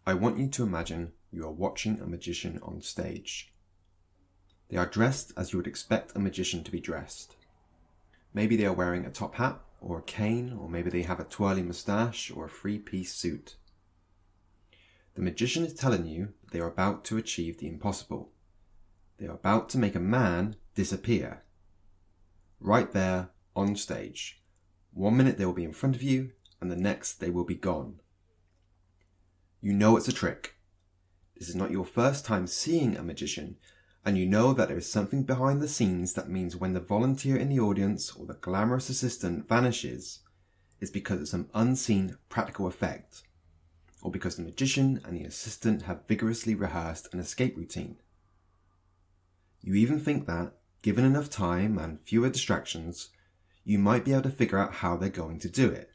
I want you to imagine you are watching a magician on stage. They are dressed as you would expect a magician to be dressed. Maybe they are wearing a top hat or a cane, or maybe they have a twirly moustache or a three-piece suit. The magician is telling you that they are about to achieve the impossible. They are about to make a man disappear. Right there, on stage. 1 minute they will be in front of you, and the next they will be gone. You know it's a trick. This is not your first time seeing a magician, and you know that there is something behind the scenes that means when the volunteer in the audience or the glamorous assistant vanishes, it's because of some unseen practical effect, or because the magician and the assistant have vigorously rehearsed an escape routine. You even think that, given enough time and fewer distractions, you might be able to figure out how they're going to do it.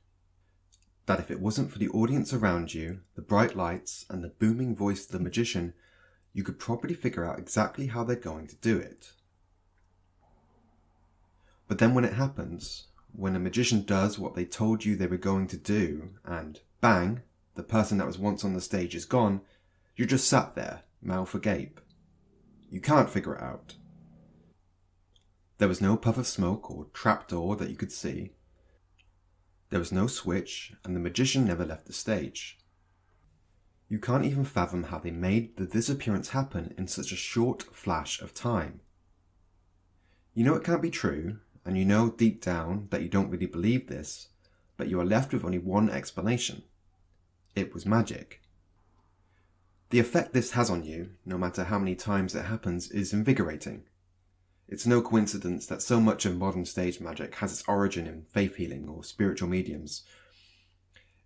That if it wasn't for the audience around you, the bright lights, and the booming voice of the magician, you could probably figure out exactly how they're going to do it. But then when it happens, when a magician does what they told you they were going to do, and bang, the person that was once on the stage is gone, you're just sat there, mouth agape. You can't figure it out. There was no puff of smoke or trapdoor that you could see. There was no switch, and the magician never left the stage. You can't even fathom how they made the disappearance happen in such a short flash of time. You know it can't be true, and you know deep down that you don't really believe this, but you are left with only one explanation. It was magic. The effect this has on you, no matter how many times it happens, is invigorating. It's no coincidence that so much of modern stage magic has its origin in faith healing or spiritual mediums.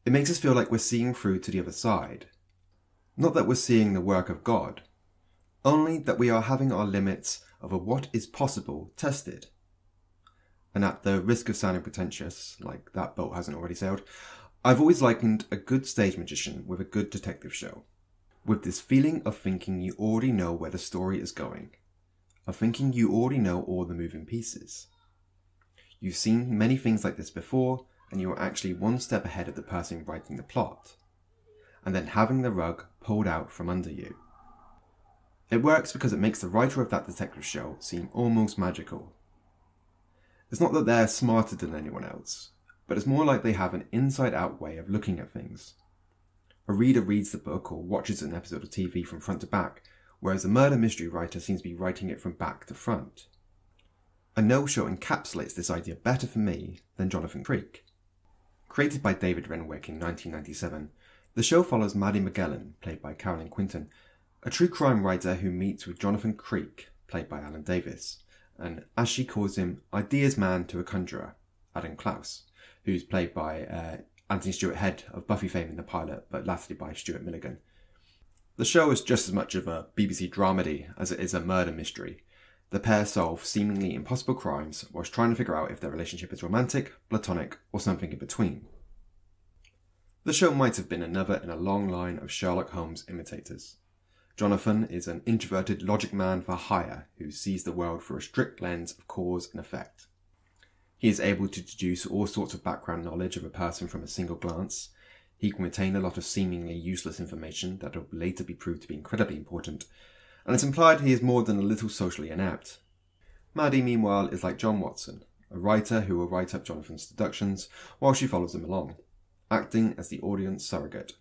It makes us feel like we're seeing through to the other side. Not that we're seeing the work of God, only that we are having our limits of what is possible tested. And at the risk of sounding pretentious, like that boat hasn't already sailed, I've always likened a good stage magician with a good detective show, with this feeling of thinking you already know where the story is going, of thinking you already know all the moving pieces. You've seen many things like this before, and you are actually one step ahead of the person writing the plot, and then having the rug pulled out from under you. It works because it makes the writer of that detective show seem almost magical. It's not that they're smarter than anyone else, but it's more like they have an inside-out way of looking at things. A reader reads the book or watches an episode of TV from front to back, whereas a murder mystery writer seems to be writing it from back to front. A no-show encapsulates this idea better for me than Jonathan Creek. Created by David Renwick in 1997, the show follows Maddie Magellan, played by Carolyn Quinton, a true crime writer who meets with Jonathan Creek, played by Alan Davis, and as she calls him, ideas man to a conjurer, Adam Klaus, who's played by Anthony Stewart Head of Buffy fame in the pilot, but latterly by Stuart Milligan. The show is just as much of a BBC dramedy as it is a murder mystery. The pair solve seemingly impossible crimes whilst trying to figure out if their relationship is romantic, platonic, or something in between. The show might have been another in a long line of Sherlock Holmes imitators. Jonathan is an introverted logic man for hire who sees the world through a strict lens of cause and effect. He is able to deduce all sorts of background knowledge of a person from a single glance. He can retain a lot of seemingly useless information that will later be proved to be incredibly important, and it's implied he is more than a little socially inept. Maddie, meanwhile, is like John Watson, a writer who will write up Jonathan's deductions while she follows them along, acting as the audience surrogate,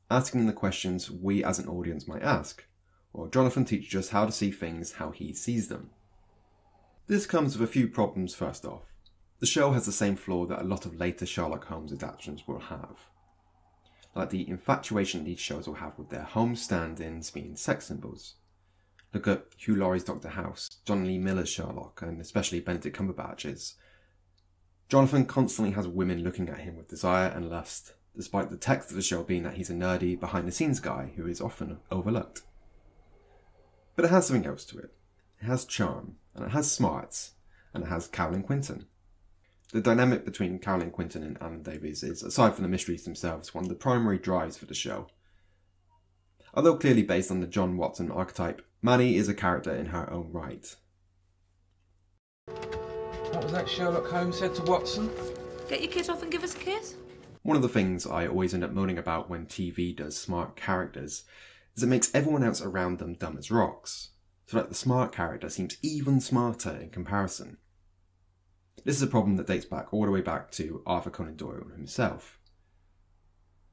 asking the questions we as an audience might ask, while Jonathan teaches us how to see things how he sees them. This comes with a few problems first off. The show has the same flaw that a lot of later Sherlock Holmes adaptations will have, like the infatuation these shows will have with their home stand-ins being sex symbols. Look at Hugh Laurie's Dr. House, John Lee Miller's Sherlock, and especially Benedict Cumberbatch's. Jonathan constantly has women looking at him with desire and lust, despite the text of the show being that he's a nerdy, behind-the-scenes guy who is often overlooked. But it has something else to it. It has charm, and it has smarts, and it has Carolyn Quinton. The dynamic between Carolyn Quinton and Alan Davies is, aside from the mysteries themselves, one of the primary drives for the show. Although clearly based on the John Watson archetype, Maddie is a character in her own right. What was that Sherlock Holmes said to Watson? Get your kit off and give us a kiss? One of the things I always end up moaning about when TV does smart characters is it makes everyone else around them dumb as rocks, so that the smart character seems even smarter in comparison. This is a problem that dates back all the way back to Arthur Conan Doyle himself.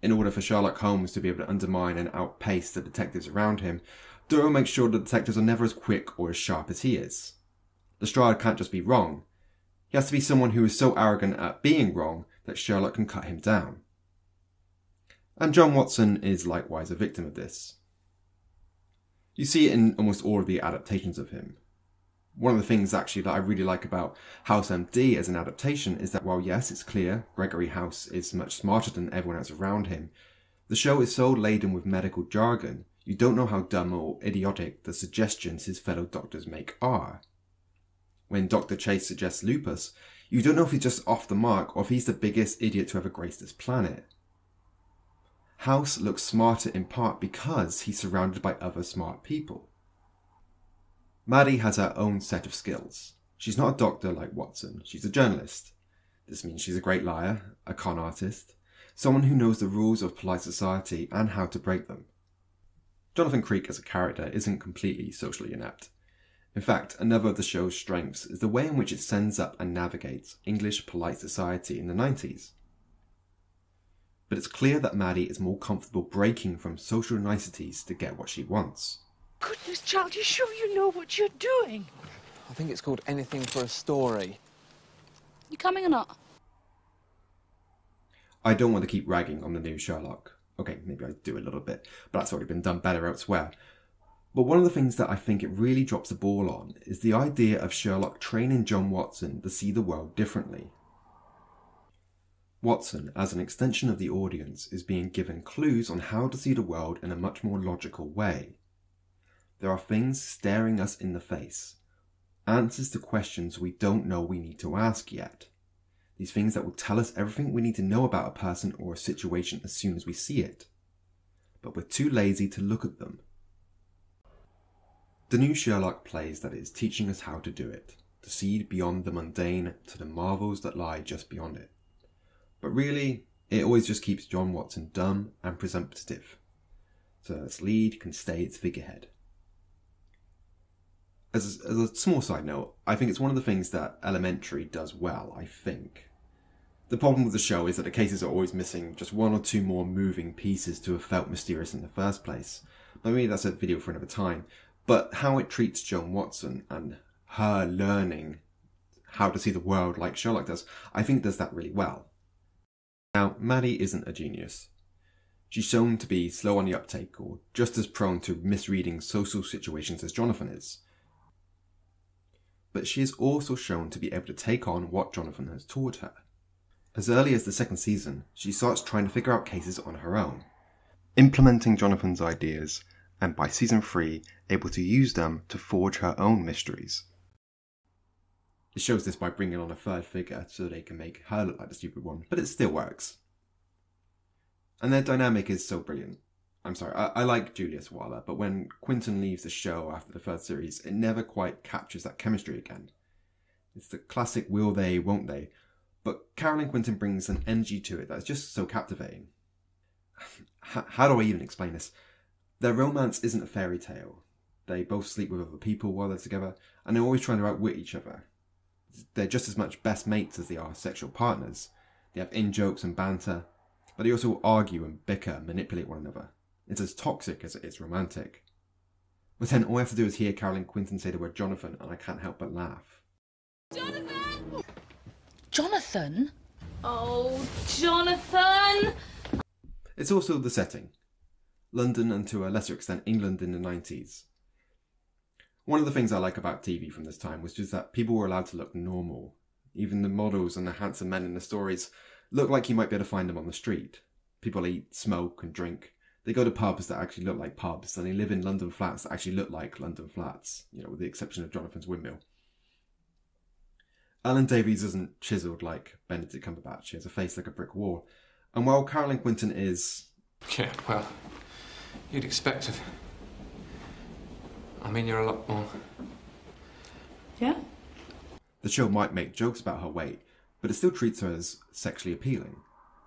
In order for Sherlock Holmes to be able to undermine and outpace the detectives around him, Doyle makes sure the detectives are never as quick or as sharp as he is. Lestrade can't just be wrong. He has to be someone who is so arrogant at being wrong that Sherlock can cut him down. And John Watson is likewise a victim of this. You see it in almost all of the adaptations of him. One of the things actually that I really like about House MD as an adaptation is that while yes, it's clear Gregory House is much smarter than everyone else around him, the show is so laden with medical jargon, you don't know how dumb or idiotic the suggestions his fellow doctors make are. When Dr. Chase suggests lupus, you don't know if he's just off the mark or if he's the biggest idiot to ever grace this planet. House looks smarter in part because he's surrounded by other smart people. Maddie has her own set of skills. She's not a doctor like Watson, she's a journalist. This means she's a great liar, a con artist, someone who knows the rules of polite society and how to break them. Jonathan Creek as a character isn't completely socially inept. In fact, another of the show's strengths is the way in which it sends up and navigates English polite society in the 90s. But it's clear that Maddie is more comfortable breaking from social niceties to get what she wants. Goodness, child, you sure you know what you're doing? I think it's called Anything for a Story. You coming or not? I don't want to keep ragging on the new Sherlock. Okay, maybe I do a little bit, but that's already been done better elsewhere. But one of the things that I think it really drops the ball on is the idea of Sherlock training John Watson to see the world differently. Watson, as an extension of the audience, is being given clues on how to see the world in a much more logical way. There are things staring us in the face, answers to questions we don't know we need to ask yet. These things that will tell us everything we need to know about a person or a situation as soon as we see it. But we're too lazy to look at them. The new Sherlock plays that it is teaching us how to do it, to see beyond the mundane to the marvels that lie just beyond it. But really, it always just keeps John Watson dumb and presumptive, so that its lead can stay its figurehead. As a small side note, I think it's one of the things that Elementary does well, I think. The problem with the show is that the cases are always missing just one or two more moving pieces to have felt mysterious in the first place. But maybe that's a video for another time. But how it treats Joan Watson and her learning how to see the world like Sherlock does, I think does that really well. Now, Maddie isn't a genius. She's shown to be slow on the uptake or just as prone to misreading social situations as Jonathan is. But she is also shown to be able to take on what Jonathan has taught her. As early as the second season, she starts trying to figure out cases on her own, implementing Jonathan's ideas, and by season 3, able to use them to forge her own mysteries. It shows this by bringing on a third figure so they can make her look like the stupid one, but it still works. And their dynamic is so brilliant. I'm sorry, I like Julius Waller, but when Quentin leaves the show after the third series, it never quite captures that chemistry again. It's the classic will they, won't they, but Carol and Quentin brings an energy to it that's just so captivating. How do I even explain this? Their romance isn't a fairy tale. They both sleep with other people while they're together, and they're always trying to outwit each other. They're just as much best mates as they are sexual partners. They have in-jokes and banter, but they also argue and bicker and manipulate one another. It's as toxic as it is romantic. But then all I have to do is hear Carol and Quentin say the word Jonathan, and I can't help but laugh. Jonathan! Jonathan? Oh, Jonathan! It's also the setting. London and to a lesser extent England in the 90s. One of the things I like about TV from this time was just that people were allowed to look normal. Even the models and the handsome men in the stories look like you might be able to find them on the street. People eat, smoke and drink. They go to pubs that actually look like pubs, and they live in London flats that actually look like London flats, with the exception of Jonathan's windmill. Alan Davies isn't chiselled like Benedict Cumberbatch. He has a face like a brick wall. And while Carol and Quentin is... Yeah, well, you'd expect it. I mean, you're a lot more... Yeah? The show might make jokes about her weight, but it still treats her as sexually appealing.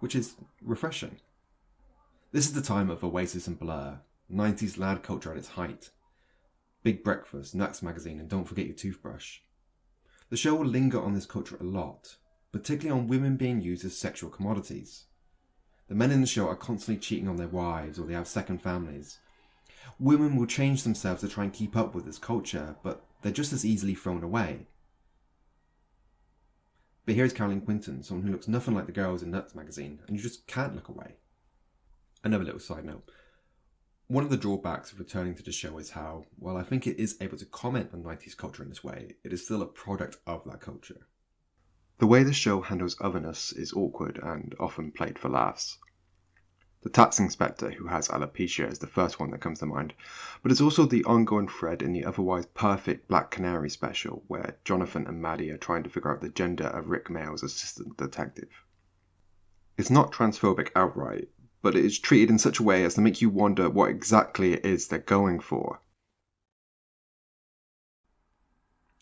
which is refreshing. This is the time of Oasis and Blur, 90s lad culture at its height. Big Breakfast, Nuts Magazine, and Don't Forget Your Toothbrush. The show will linger on this culture a lot, particularly on women being used as sexual commodities. The men in the show are constantly cheating on their wives, or they have second families. Women will change themselves to try and keep up with this culture, but they're just as easily thrown away. But here's Caroline Quinton, someone who looks nothing like the girls in Nuts Magazine, and you just can't look away. Another little side note. One of the drawbacks of returning to the show is how, while I think it is able to comment on 90s culture in this way, it is still a product of that culture. The way the show handles otherness is awkward and often played for laughs. The tax inspector who has alopecia is the first one that comes to mind, but it's also the ongoing thread in the otherwise perfect Black Canary special where Jonathan and Maddie are trying to figure out the gender of Rick Mayall's assistant detective. It's not transphobic outright, but it is treated in such a way as to make you wonder what exactly it is they're going for.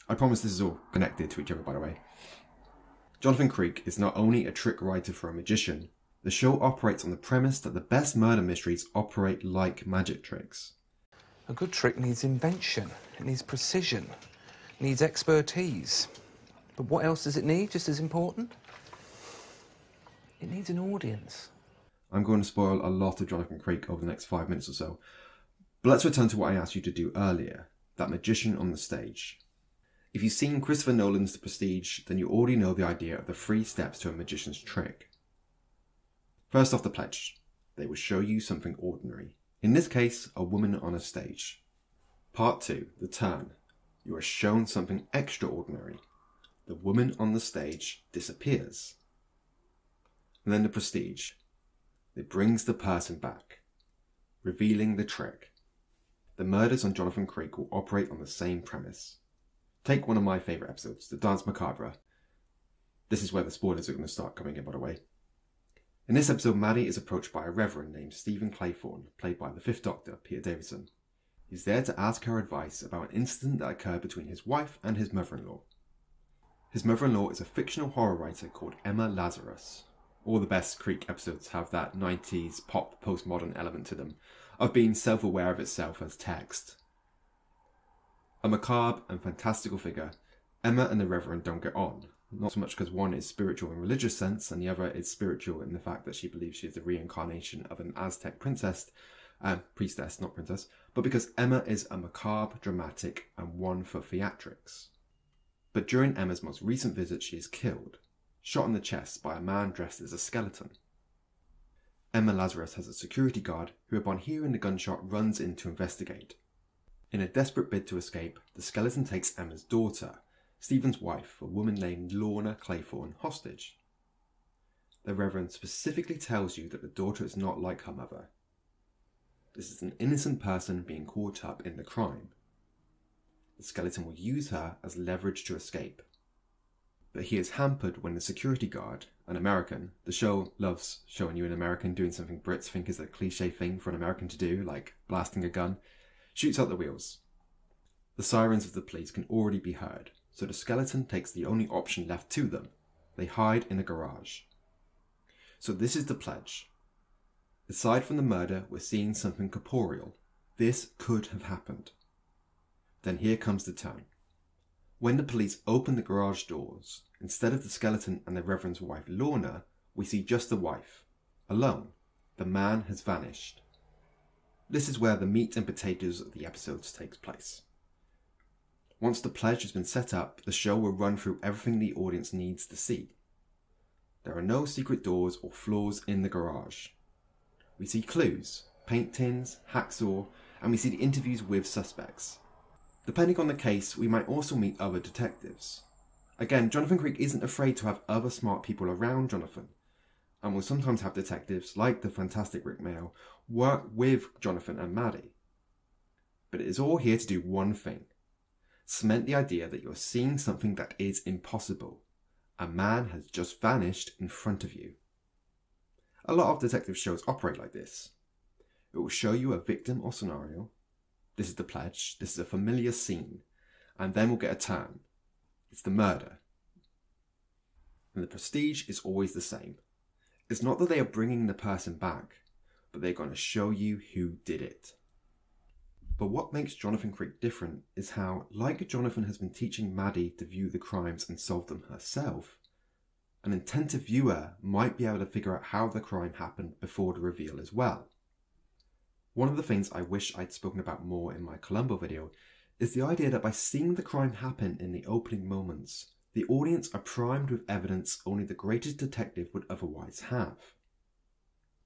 I promise this is all connected to each other, by the way. Jonathan Creek is not only a trick writer for a magician, the show operates on the premise that the best murder mysteries operate like magic tricks. A good trick needs invention, it needs precision, it needs expertise. But what else does it need, just as important? It needs an audience. I'm going to spoil a lot of Jonathan Creek over the next 5 minutes or so, but let's return to what I asked you to do earlier, that magician on the stage. If you've seen Christopher Nolan's The Prestige, then you already know the idea of the 3 steps to a magician's trick. First off, the pledge. They will show you something ordinary. In this case, a woman on a stage. Part 2, the turn. You are shown something extraordinary. The woman on the stage disappears. And then the prestige. It brings the person back, revealing the trick. The murders on Jonathan Creek will operate on the same premise. Take one of my favourite episodes, The Danse Macabre. This is where the spoilers are going to start coming in, by the way. In this episode, Maddie is approached by a reverend named Stephen Claythorne, played by the Fifth Doctor, Peter Davison. He's there to ask her advice about an incident that occurred between his wife and his mother-in-law. His mother-in-law is a fictional horror writer called Emma Lazarus. All the best Creek episodes have that 90s pop postmodern element to them, of being self-aware of itself as text. A macabre and fantastical figure, Emma and the Reverend don't get on. Not so much because one is spiritual in religious sense and the other is spiritual in the fact that she believes she is the reincarnation of an Aztec priestess, not princess, but because Emma is a macabre, dramatic, and one for theatrics. But during Emma's most recent visit, she is killed, shot in the chest by a man dressed as a skeleton. Emma Lazarus has a security guard who, upon hearing the gunshot, runs in to investigate. In a desperate bid to escape, the skeleton takes Emma's daughter, Stephen's wife, a woman named Lorna Claythorne, hostage. The Reverend specifically tells you that the daughter is not like her mother. This is an innocent person being caught up in the crime. The skeleton will use her as leverage to escape. But he is hampered when the security guard, an American — the show loves showing you an American doing something Brits think is a cliche thing for an American to do, like blasting a gun — shoots out the wheels. The sirens of the police can already be heard, so the skeleton takes the only option left to them. They hide in a garage. So this is the pledge. Aside from the murder, we're seeing something corporeal. This could have happened. Then here comes the turn. When the police open the garage doors, instead of the skeleton and the Reverend's wife Lorna, we see just the wife, alone. The man has vanished. This is where the meat and potatoes of the episodes takes place. Once the pledge has been set up, the show will run through everything the audience needs to see. There are no secret doors or flaws in the garage. We see clues, paint tins, hacksaw, and we see the interviews with suspects. Depending on the case, we might also meet other detectives. Again, Jonathan Creek isn't afraid to have other smart people around Jonathan, and will sometimes have detectives, like the fantastic Rick Mayall, work with Jonathan and Maddie. But it is all here to do one thing: cement the idea that you're seeing something that is impossible. A man has just vanished in front of you. A lot of detective shows operate like this. It will show you a victim or scenario. This is the pledge, this is a familiar scene, and then we'll get a turn. It's the murder. And the prestige is always the same. It's not that they are bringing the person back, but they're going to show you who did it. But what makes Jonathan Creek different is how, like Jonathan has been teaching Maddie to view the crimes and solve them herself, an attentive viewer might be able to figure out how the crime happened before the reveal as well. One of the things I wish I'd spoken about more in my Columbo video is the idea that by seeing the crime happen in the opening moments, the audience are primed with evidence only the greatest detective would otherwise have.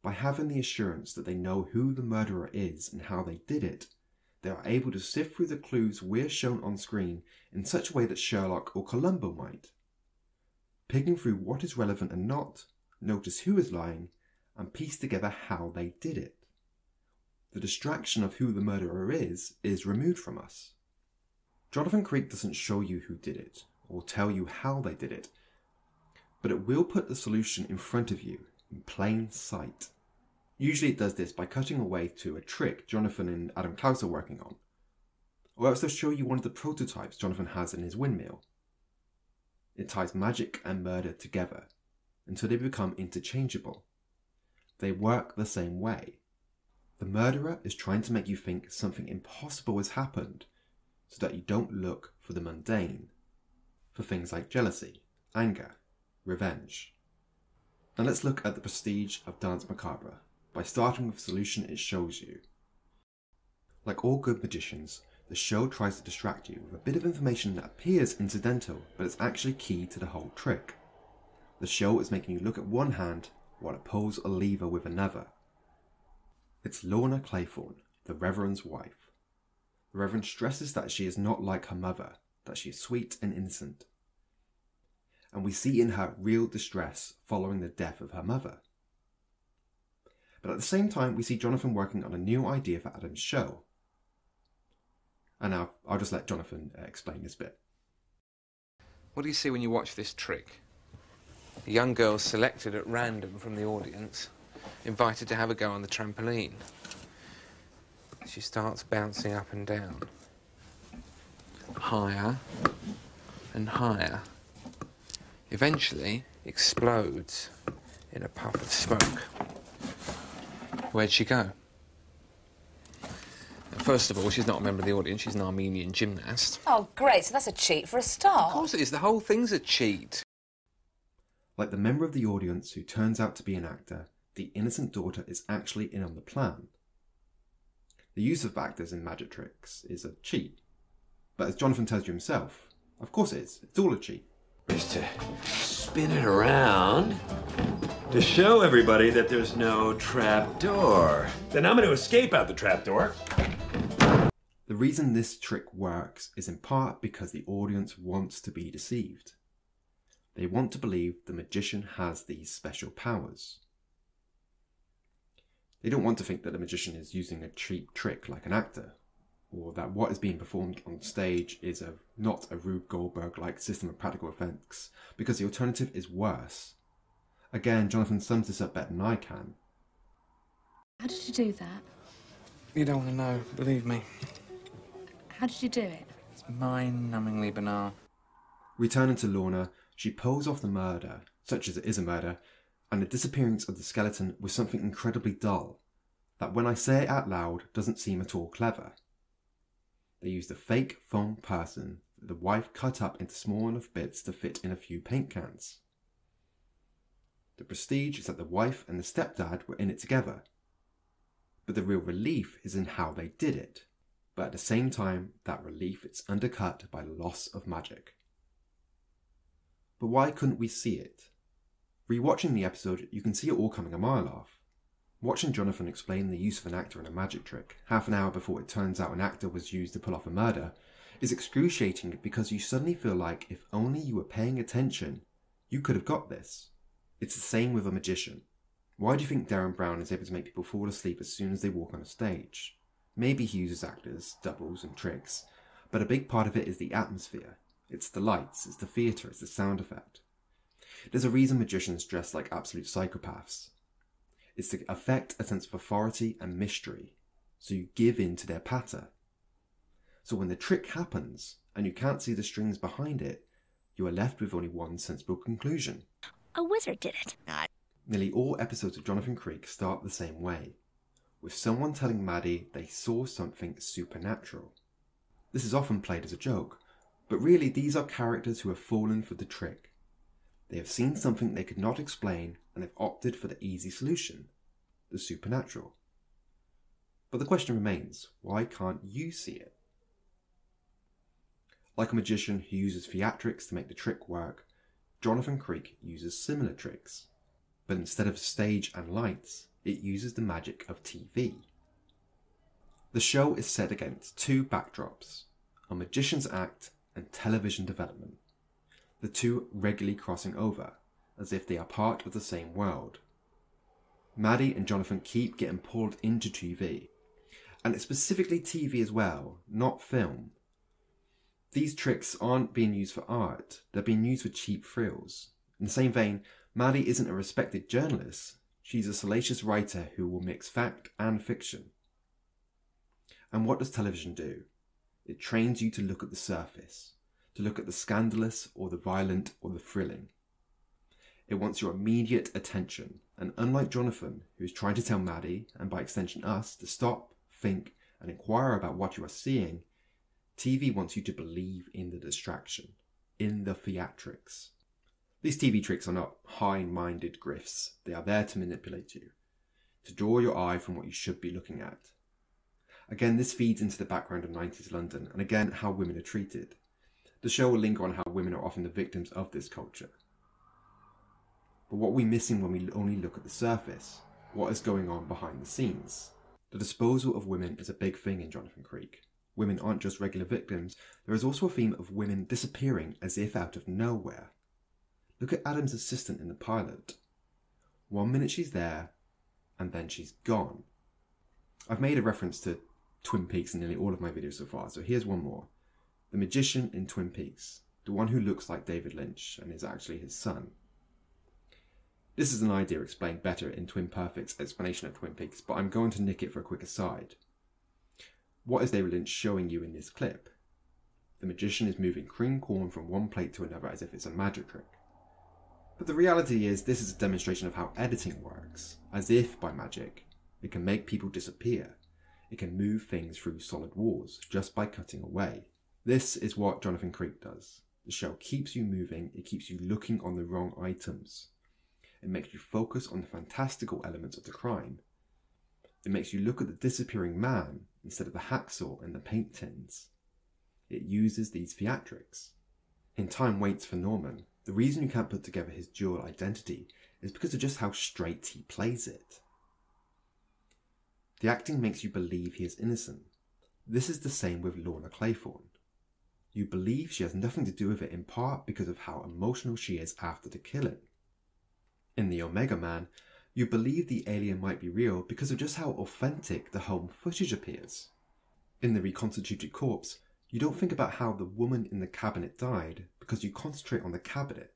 By having the assurance that they know who the murderer is and how they did it, they are able to sift through the clues we're shown on screen in such a way that Sherlock or Columbo might. Picking through what is relevant and not, notice who is lying, and piece together how they did it. The distraction of who the murderer is removed from us. Jonathan Creek doesn't show you who did it, or tell you how they did it, but it will put the solution in front of you, in plain sight. Usually it does this by cutting away to a trick Jonathan and Adam Klaus are working on, or else they'll show you one of the prototypes Jonathan has in his windmill. It ties magic and murder together, until they become interchangeable. They work the same way. The murderer is trying to make you think something impossible has happened, so that you don't look for the mundane, for things like jealousy, anger, revenge. Now let's look at the prestige of Danse Macabre, by starting with the solution it shows you. Like all good magicians, the show tries to distract you with a bit of information that appears incidental, but it's actually key to the whole trick. The show is making you look at one hand while it pulls a lever with another. It's Lorna Claythorne, the Reverend's wife. The Reverend stresses that she is not like her mother, that she is sweet and innocent. And we see in her real distress following the death of her mother. But at the same time, we see Jonathan working on a new idea for Adam's show. And now, I'll just let Jonathan explain this bit. What do you see when you watch this trick? A young girl selected at random from the audience, invited to have a go on the trampoline. She starts bouncing up and down. Higher and higher. Eventually, explodes in a puff of smoke. Where'd she go? First of all, she's not a member of the audience, she's an Armenian gymnast. Oh, great, so that's a cheat for a star. Of course it is, the whole thing's a cheat. Like the member of the audience who turns out to be an actor, the innocent daughter is actually in on the plan. The use of actors in magic tricks is a cheat. But as Jonathan tells you himself, of course it is, it's all a cheat. Is to spin it around to show everybody that there's no trap door. Then I'm going to escape out the trap door. The reason this trick works is in part because the audience wants to be deceived. They want to believe the magician has these special powers. They don't want to think that the magician is using a cheap trick like an actor, or that what is being performed on stage is not a Rube Goldberg-like system of practical effects, because the alternative is worse. Again, Jonathan sums this up better than I can. How did you do that? You don't want to know, believe me. How did you do it? It's mind-numbingly banal. Returning to Lorna, she pulls off the murder, such as it is a murder, and the disappearance of the skeleton was something incredibly dull, that when I say it out loud doesn't seem at all clever. They used a fake foam person that the wife cut up into small enough bits to fit in a few paint cans. The prestige is that the wife and the stepdad were in it together, but the real relief is in how they did it. But at the same time, that relief is undercut by loss of magic. But why couldn't we see it? Rewatching the episode, you can see it all coming a mile off. Watching Jonathan explain the use of an actor in a magic trick, half an hour before it turns out an actor was used to pull off a murder, is excruciating because you suddenly feel like if only you were paying attention, you could have got this. It's the same with a magician. Why do you think Darren Brown is able to make people fall asleep as soon as they walk on a stage? Maybe he uses actors, doubles and tricks, but a big part of it is the atmosphere. It's the lights, it's the theatre, it's the sound effect. There's a reason magicians dress like absolute psychopaths. It's to affect a sense of authority and mystery, so you give in to their patter. So when the trick happens, and you can't see the strings behind it, you are left with only one sensible conclusion. A wizard did it. Nearly all episodes of Jonathan Creek start the same way, with someone telling Maddie they saw something supernatural. This is often played as a joke, but really these are characters who have fallen for the trick. They have seen something they could not explain and have opted for the easy solution, the supernatural. But the question remains, why can't you see it? Like a magician who uses theatrics to make the trick work, Jonathan Creek uses similar tricks, but instead of stage and lights, it uses the magic of TV. The show is set against two backdrops, a magician's act and television development, the two regularly crossing over, as if they are part of the same world. Maddie and Jonathan keep getting pulled into TV, and it's specifically TV as well, not film. These tricks aren't being used for art, they're being used for cheap thrills. In the same vein, Maddie isn't a respected journalist, she's a salacious writer who will mix fact and fiction. And what does television do? It trains you to look at the surface, to look at the scandalous or the violent or the thrilling. It wants your immediate attention, and unlike Jonathan, who is trying to tell Maddie, and by extension us, to stop, think, and inquire about what you are seeing, TV wants you to believe in the distraction, in the theatrics. These TV tricks are not high-minded grifts, they are there to manipulate you, to draw your eye from what you should be looking at. Again, this feeds into the background of 90s London, and again, how women are treated. The show will linger on how women are often the victims of this culture. But what are we missing when we only look at the surface? What is going on behind the scenes? The disposal of women is a big thing in Jonathan Creek. Women aren't just regular victims, there is also a theme of women disappearing as if out of nowhere. Look at Adam's assistant in the pilot. 1 minute she's there, and then she's gone. I've made a reference to Twin Peaks in nearly all of my videos so far, so here's one more. The magician in Twin Peaks, the one who looks like David Lynch and is actually his son. This is an idea explained better in Twin Perfect's explanation of Twin Peaks, but I'm going to nick it for a quick aside. What is David Lynch showing you in this clip? The magician is moving cream corn from one plate to another as if it's a magic trick. But the reality is this is a demonstration of how editing works, as if by magic. It can make people disappear. It can move things through solid walls just by cutting away. This is what Jonathan Creek does. The show keeps you moving, it keeps you looking on the wrong items. It makes you focus on the fantastical elements of the crime. It makes you look at the disappearing man instead of the hacksaw and the paint tins. It uses these theatrics. In Time Waits for Norman, the reason you can't put together his dual identity is because of just how straight he plays it. The acting makes you believe he is innocent. This is the same with Lorna Claythorne. You believe she has nothing to do with it in part because of how emotional she is after the killing. In The Omega Man, you believe the alien might be real because of just how authentic the home footage appears. In The Reconstituted Corpse, you don't think about how the woman in the cabinet died because you concentrate on the cabinet,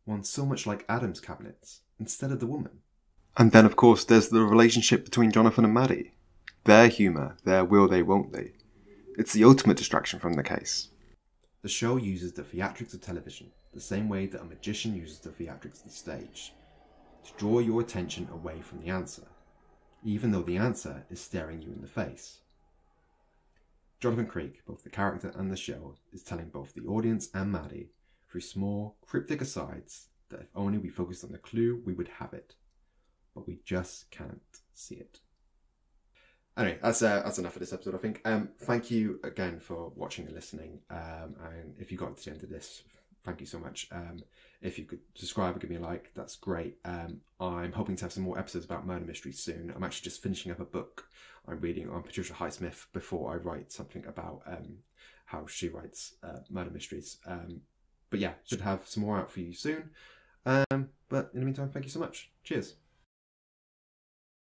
one so much like Adam's cabinets, instead of the woman. And then of course there's the relationship between Jonathan and Maddie. Their humour, their will they won't they. It's the ultimate distraction from the case. The show uses the theatrics of television, the same way that a magician uses the theatrics of the stage, to draw your attention away from the answer, even though the answer is staring you in the face. Jonathan Creek, both the character and the show, is telling both the audience and Maddie, through small, cryptic asides, that if only we focused on the clue, we would have it. But we just can't see it. Anyway, that's enough of this episode, I think. Thank you again for watching and listening. And if you got to the end of this, thank you so much. If you could subscribe and give me a like, that's great. I'm hoping to have some more episodes about murder mysteries soon. I'm actually just finishing up a book I'm reading on Patricia Highsmith before I write something about how she writes murder mysteries. But yeah, should have some more out for you soon. But in the meantime, thank you so much. Cheers.